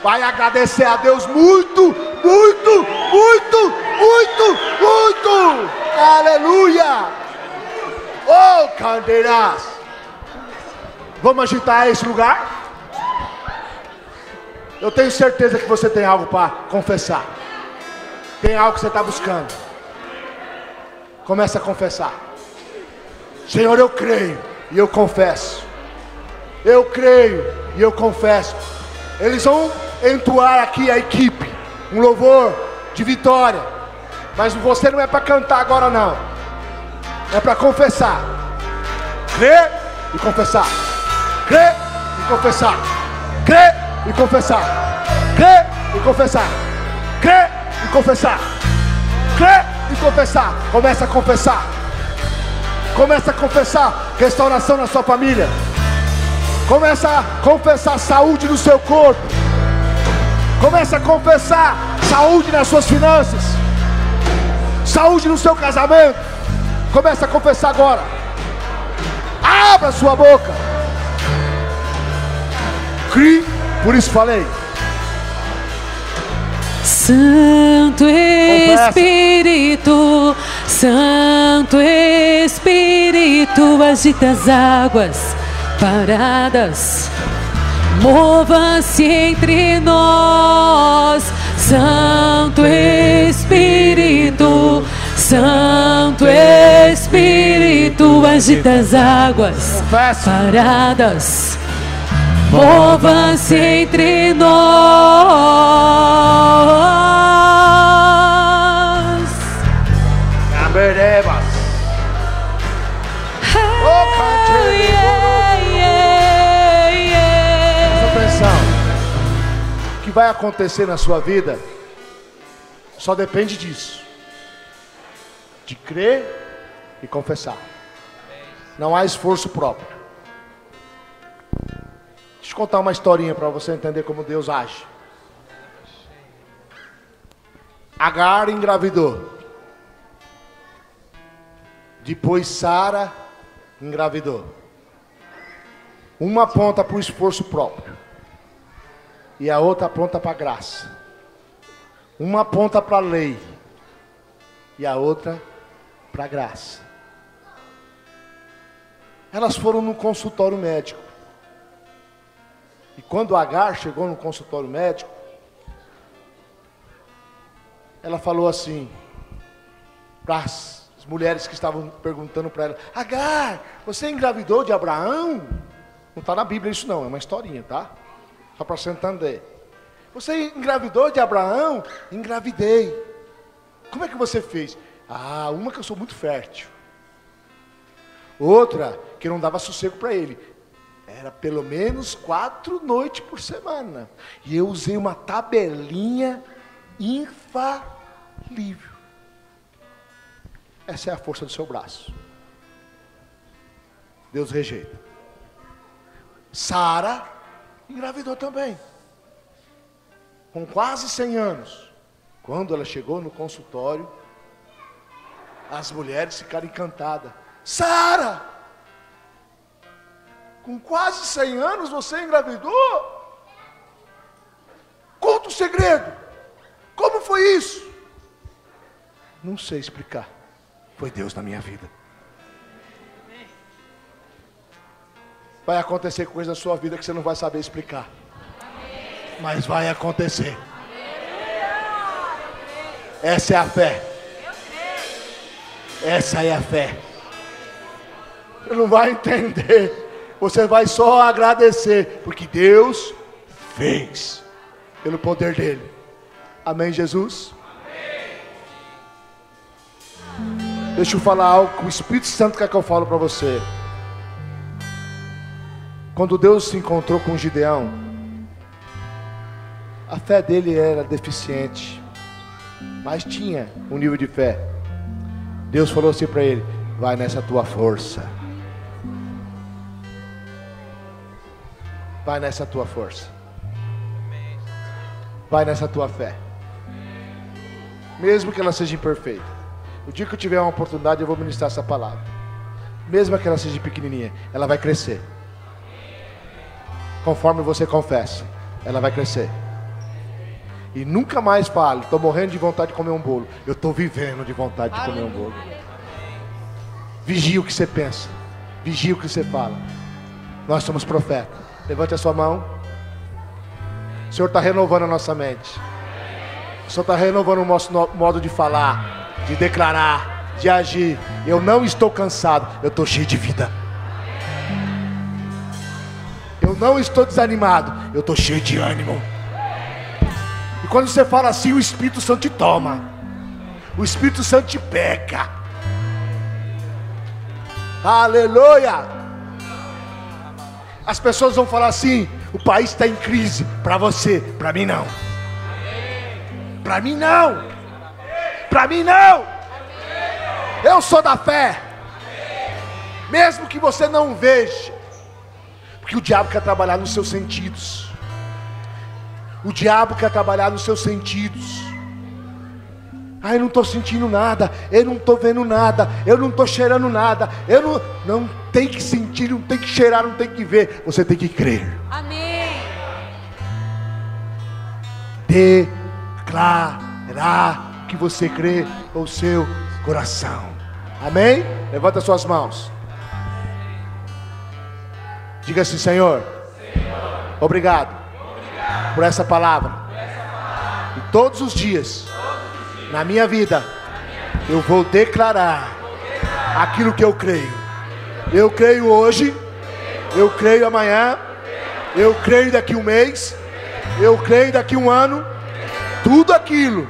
vai agradecer a Deus muito, muito, muito, muito, muito. Aleluia. Oh, Candeiras. Vamos agitar esse lugar? Eu tenho certeza que você tem algo para confessar. Tem algo que você está buscando. Começa a confessar. Senhor, eu creio e eu confesso. Eu creio e eu confesso. Eles vão entoar aqui a equipe, um louvor de vitória. Mas você não é para cantar agora não. É para confessar. Crer e confessar. Crer e confessar. Crer e confessar. Crer e confessar. Crer e confessar. Crer e confessar. Começa a confessar. Começa a confessar restauração na sua família. Começa a confessar saúde no seu corpo. Começa a confessar saúde nas suas finanças. Saúde no seu casamento. Começa a confessar agora. Abra sua boca. Crie, por isso falei. Santo Espírito, Santo Espírito, agita as águas paradas, mova-se entre nós. Santo Espírito, Santo Espírito, agita as águas paradas, mova-se entre nós. Caberebas. O que vai acontecer na sua vida só depende disso, de crer e confessar. Não há esforço próprio. Deixa eu contar uma historinha para você entender como Deus age. Agar engravidou. Depois Sara engravidou. Uma aponta para o esforço próprio e a outra aponta para a graça. Uma aponta para a lei e a outra para a graça. Elas foram no consultório médico E quando Agar chegou no consultório médico, ela falou assim para as mulheres que estavam perguntando para ela: Agar, você engravidou de Abraão? Não está na Bíblia isso não, é uma historinha, tá? Só para você entender. Você engravidou de Abraão? Engravidei. Como é que você fez? Ah, uma que eu sou muito fértil. Outra que não dava sossego para ele. Era pelo menos 4 noites por semana. E eu usei uma tabelinha infalível. Essa é a força do seu braço. Deus rejeita. Sara engravidou também. Com quase 100 anos. Quando ela chegou no consultório, as mulheres ficaram encantadas. Sara, com quase 100 anos você engravidou? Conta o segredo. Como foi isso? Não sei explicar. Foi Deus na minha vida. Vai acontecer coisa na sua vida que você não vai saber explicar. Mas vai acontecer. Essa é a fé. Essa é a fé. Você não vai entender. Você vai só agradecer. Porque Deus fez. Pelo poder dele. Amém, Jesus? Amém. Deixa eu falar algo que o Espírito Santo quer que eu falo para você. Quando Deus se encontrou com Gideão, a fé dele era deficiente, mas tinha um nível de fé. Deus falou assim para ele: vai nessa tua força. Vai nessa tua força. Vai nessa tua fé. Mesmo que ela seja imperfeita. O dia que eu tiver uma oportunidade eu vou ministrar essa palavra. Mesmo que ela seja pequenininha, ela vai crescer. Conforme você confessa, ela vai crescer. E nunca mais fale: estou morrendo de vontade de comer um bolo. Eu estou vivendo de vontade de comer um bolo. Vigia o que você pensa. Vigia o que você fala. Nós somos profetas. Levante a sua mão. O Senhor está renovando a nossa mente. O Senhor está renovando o nosso modo de falar, de declarar, de agir. Eu não estou cansado. Eu estou cheio de vida. Eu não estou desanimado. Eu estou cheio de ânimo. E quando você fala assim, o Espírito Santo te toma. O Espírito Santo te pega. Aleluia. As pessoas vão falar assim: o país está em crise. Para você, para mim não. Para mim não. Para mim não. Eu sou da fé. Mesmo que você não veja. Porque o diabo quer trabalhar nos seus sentidos. O diabo quer trabalhar nos seus sentidos. Ah, eu não estou sentindo nada. Eu não estou vendo nada. Eu não estou cheirando nada. Eu não tem que sentir, não tem que cheirar, não tem que ver. Você tem que crer. Amém. Declarar que você crê com o seu coração. Amém? Levanta suas mãos. Diga assim: Senhor, obrigado por essa palavra. E todos os dias na minha vida eu vou declarar aquilo que eu creio. Eu creio hoje, eu creio amanhã, eu creio daqui um mês, eu creio daqui um ano. Tudo aquilo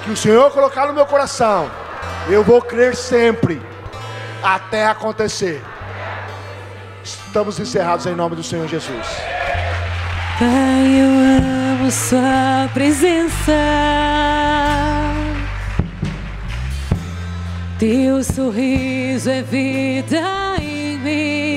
que o Senhor colocar no meu coração, eu vou crer sempre até acontecer. Estamos encerrados em nome do Senhor Jesus. Pai, eu amo sua presença. Teu sorriso é vida em mim.